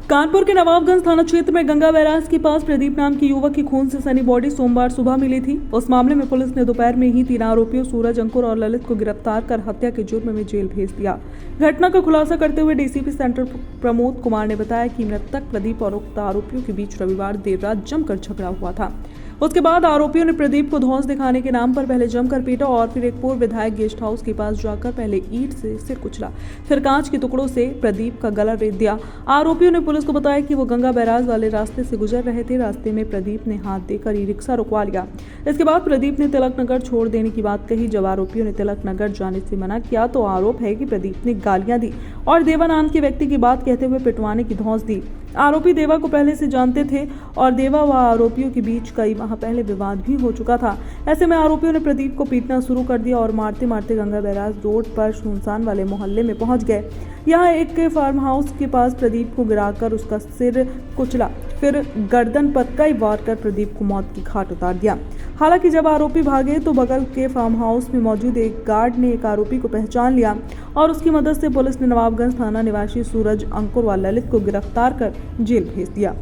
कानपुर के नवाबगंज थाना क्षेत्र में गंगा बैराज के पास प्रदीप नाम के युवक की खून से सनी बॉडी सोमवार सुबह मिली थी। उस मामले में पुलिस ने दोपहर में ही 3 आरोपियों सूरज, अंकुर और ललित को गिरफ्तार कर हत्या के जुर्म में जेल भेज दिया। घटना का खुलासा करते हुए डीसीपी सेंटर प्रमोद कुमार ने बताया कि मृतक प्रदीप और उक्त आरोपियों के बीच रविवार देर रात जमकर झगड़ा हुआ था। उसके बाद आरोपियों ने प्रदीप को धौंस दिखाने के नाम पर पहले जमकर पीटा और फिर एक पूर्व विधायक गेस्ट हाउस के पास जाकर पहले ईंट से सिर कुचला, फिर कांच के टुकड़ों से प्रदीप का गला रेत दिया। आरोपियों ने पुलिस को बताया कि वो गंगा बैराज वाले रास्ते से गुजर रहे थे। रास्ते में प्रदीप ने हाथ देकर ई रिक्शा रुकवा लिया। इसके बाद प्रदीप ने तिलक नगर छोड़ देने की बात कही। जब आरोपियों ने तिलक नगर जाने से मना किया तो आरोप है कि प्रदीप ने गालियां दी और देवा नाम के व्यक्ति की बात कहते हुए पिटवाने की धौंस दी। आरोपी देवा को पहले से जानते थे और देवा व आरोपियों के बीच कई माह पहले विवाद भी हो चुका था। ऐसे में आरोपियों ने प्रदीप को पीटना शुरू कर दिया और मारते मारते गंगा बैराज रोड पर सुनसान वाले मोहल्ले में पहुंच गए। यहाँ एक फार्म हाउस के पास प्रदीप को गिराकर उसका सिर कुचला, फिर गर्दन पर कई वार कर प्रदीप को मौत की घाट उतार दिया। हालांकि जब आरोपी भागे तो बगल के फार्म हाउस में मौजूद एक गार्ड ने एक आरोपी को पहचान लिया और उसकी मदद से पुलिस ने नवाबगंज थाना निवासी सूरज, अंकुर व ललित को गिरफ्तार कर जेल भेज दिया।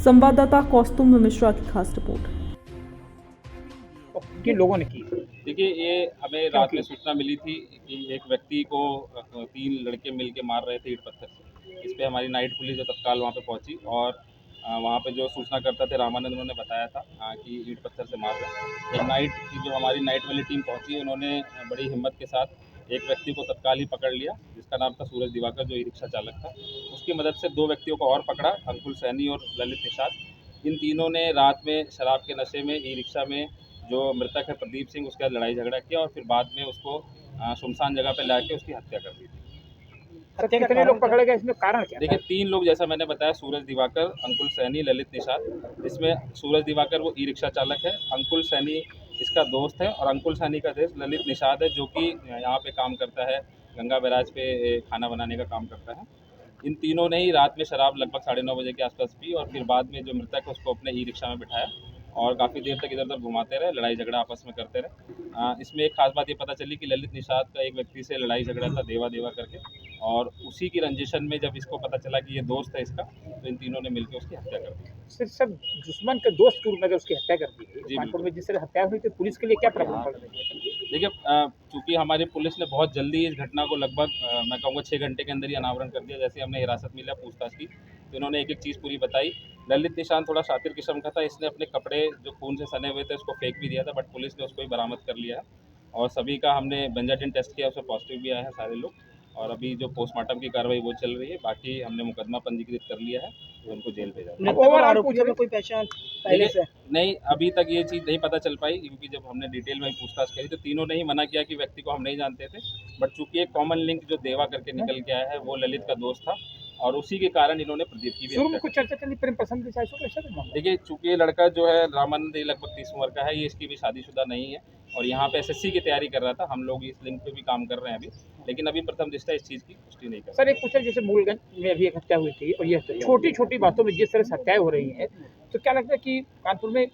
संवाददाता कौस्तुभ मिश्रा की खास रिपोर्ट। किन लोगों ने की? देखिए, ये हमें रात में सूचना मिली थी कि एक व्यक्ति को 3 लड़के मिलके मार रहे थे ईंट पत्थर से। इस पे हमारी नाइट पुलिस जो तत्काल वहाँ पे पहुँची और वहाँ पे जो सूचनाकर्ता थे रामानंद, उन्होंने बताया था कि ईंट पत्थर से मार रहे हैं। एक नाइट की जो हमारी नाइट वाली टीम पहुँची, उन्होंने बड़ी हिम्मत के साथ एक व्यक्ति को तत्काल ही पकड़ लिया, जिसका नाम था सूरज दिवाकर, जो ई रिक्शा चालक था। उसकी मदद से 2 व्यक्तियों को और पकड़ा, अंकुल सैनी और ललित निषाद। इन तीनों ने रात में शराब के नशे में ई रिक्शा में जो मृतक है प्रदीप सिंह, उसके साथ लड़ाई झगड़ा किया और फिर बाद में उसको सुनसान जगह पे लाके उसकी हत्या कर दी थी। कितने लोग पकड़े गए, इसमें कारण क्या? देखिए, 3 लोग जैसा मैंने बताया, सूरज दिवाकर, अंकुल सैनी, ललित निषाद। इसमें सूरज दिवाकर वो ई रिक्शा चालक है, अंकुल सैनी इसका दोस्त है और अंकुल सैनी का दोस्त ललित निषाद है, जो कि यहाँ पे काम करता है, गंगा बैराज पे खाना बनाने का काम करता है। इन तीनों ने ही रात में शराब लगभग 9:30 बजे के आसपास पी और फिर बाद में जो मृतक है उसको अपने ई रिक्शा में बिठाया और काफ़ी देर तक इधर उधर घुमाते रहे, लड़ाई झगड़ा आपस में करते रहे। इसमें एक खास बात ये पता चली कि ललित निषाद का एक व्यक्ति से लड़ाई झगड़ा था, देवा देवा करके, और उसी की रंजिशन में जब इसको पता चला कि ये दोस्त है इसका, तो इन तीनों ने मिलकर उसकी हत्या कर दी। सर, दुश्मन के दोस्त के रूप में अगर उसकी हत्या कर दी जी, कानपुर में जिस तरह हत्या हुई, तो पुलिस के लिए क्या प्रभाव पड़ रहा है? देखिए, चूँकि हमारी पुलिस ने बहुत जल्दी इस घटना को लगभग मैं कहूँगा 6 घंटे के अंदर ही अनावरण कर दिया। जैसे हमने हिरासत में लिया, पूछताछ की, तो इन्होंने एक-एक चीज़ पूरी बताई। ललित निशान थोड़ा शातिर किस्म का था, इसने अपने कपड़े जो खून से सने हुए थे उसको फेंक भी दिया था, बट पुलिस ने उसको भी बरामद कर लिया है और सभी का हमने बेंजाडिन टेस्ट किया, उसमें पॉजिटिव भी आया है सारे लोग, और अभी जो पोस्टमार्टम की कार्रवाई वो चल रही है। बाकी हमने मुकदमा पंजीकृत कर लिया है, तो उनको जेल भेजा है। आरोपियों में कोई पहचान पहले से? नहीं, अभी तक ये चीज़ नहीं पता चल पाई, क्योंकि जब हमने डिटेल में पूछताछ करी तो तीनों ने ही मना किया कि व्यक्ति को हम नहीं जानते थे, बट चूंकि एक कॉमन लिंक जो देवा करके निकल के आया है वो ललित का दोस्त था और उसी के कारण इन्होंने प्रदीप की भी शुरू में हत्या कुछ चर्चा चली प्रेम पसंद की, कैसे? देखिए, चूंकि ये लड़का जो है रामानंद, ये लगभग 30 उम्र का है, ये इसकी भी शादीशुदा नहीं है और यहाँ पे एसएससी की तैयारी कर रहा था। हम लोग इस लिंक पे भी काम कर रहे हैं अभी, लेकिन अभी प्रथम दृष्टया इस चीज़ की पुष्टि नहीं कर सर, एक पूछा, जैसे मूलगंज में अभी एक हत्या हुई थी और ये छोटी छोटी बातों में जिस तरह से हत्याएं हो रही हैं, तो क्या लगता है कि कानपुर में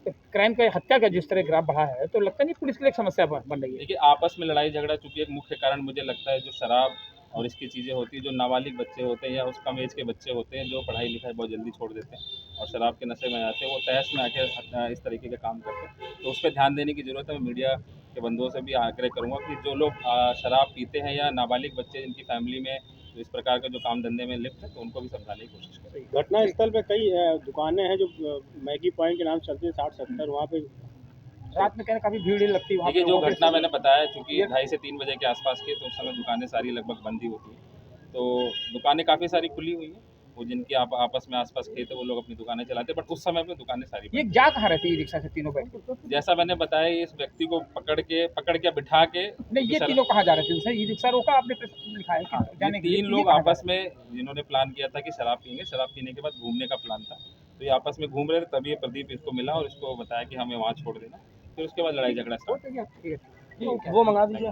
क्राइम का, हत्या का जिस तरह ग्राफ बढ़ा है, तो लगता नहीं पुलिस के लिए एक समस्या बन रही है? देखिए, आपस में लड़ाई झगड़ा चूंकि एक मुख्य कारण मुझे लगता है जो शराब और इसकी चीज़ें होती हैं, जो नाबालिग बच्चे होते हैं या उस कम एज के बच्चे होते हैं जो पढ़ाई लिखाई बहुत जल्दी छोड़ देते हैं और शराब के नशे में आते हैं, वो तहस में आके इस तरीके के काम करते हैं, तो उस पर ध्यान देने की ज़रूरत है। मैं मीडिया के बंधुओं से भी आग्रह करूँगा कि जो लोग शराब पीते हैं या नाबालिग बच्चे जिनकी फैमिली में जो इस प्रकार के जो काम धंधे में लिप्त है, तो उनको भी समझाने की कोशिश करें। घटना स्थल पे कई दुकानें हैं जो मैगी पॉइंट के नाम से चलती है, 60-70, वहाँ पे रात में कहना काफी भीड़ लगती है वहाँ देखिए, पे। जो घटना मैंने बताया, चूँकि 2:30 से 3 बजे के आसपास के, तो उस समय दुकानें सारी लगभग बंद ही होती हैं, तो दुकानें काफ़ी सारी खुली हुई हैं। वो जिनके आपस में आसपास खेत है वो लोग अपनी दुकानें चलाते हैं, बट उस समय पे दुकानें सारी ये बंद। जा कहाँ रहती है रिक्शा से तीनों बैठ के? जैसा मैंने बताया, इस व्यक्ति को पकड़ के बिठा के नहीं, ये तीनों कहाँ जा रहे थे? सर, ये रिक्शा रोका आपने, लिखा है कि जाने के लिए? 3 लोग आपस में जिन्होंने प्लान किया था कि शराब पीएंगे, शराब पीने के बाद घूमने का प्लान था, तो ये आपस में घूम रहे थे, तभी ये प्रदीप इसको मिला और इसको बताया कि हमें वहाँ छोड़ देना, फिर उसके बाद लड़ाई झगड़ा स्टार्ट। ठीक है, वो मंगा दीजिए।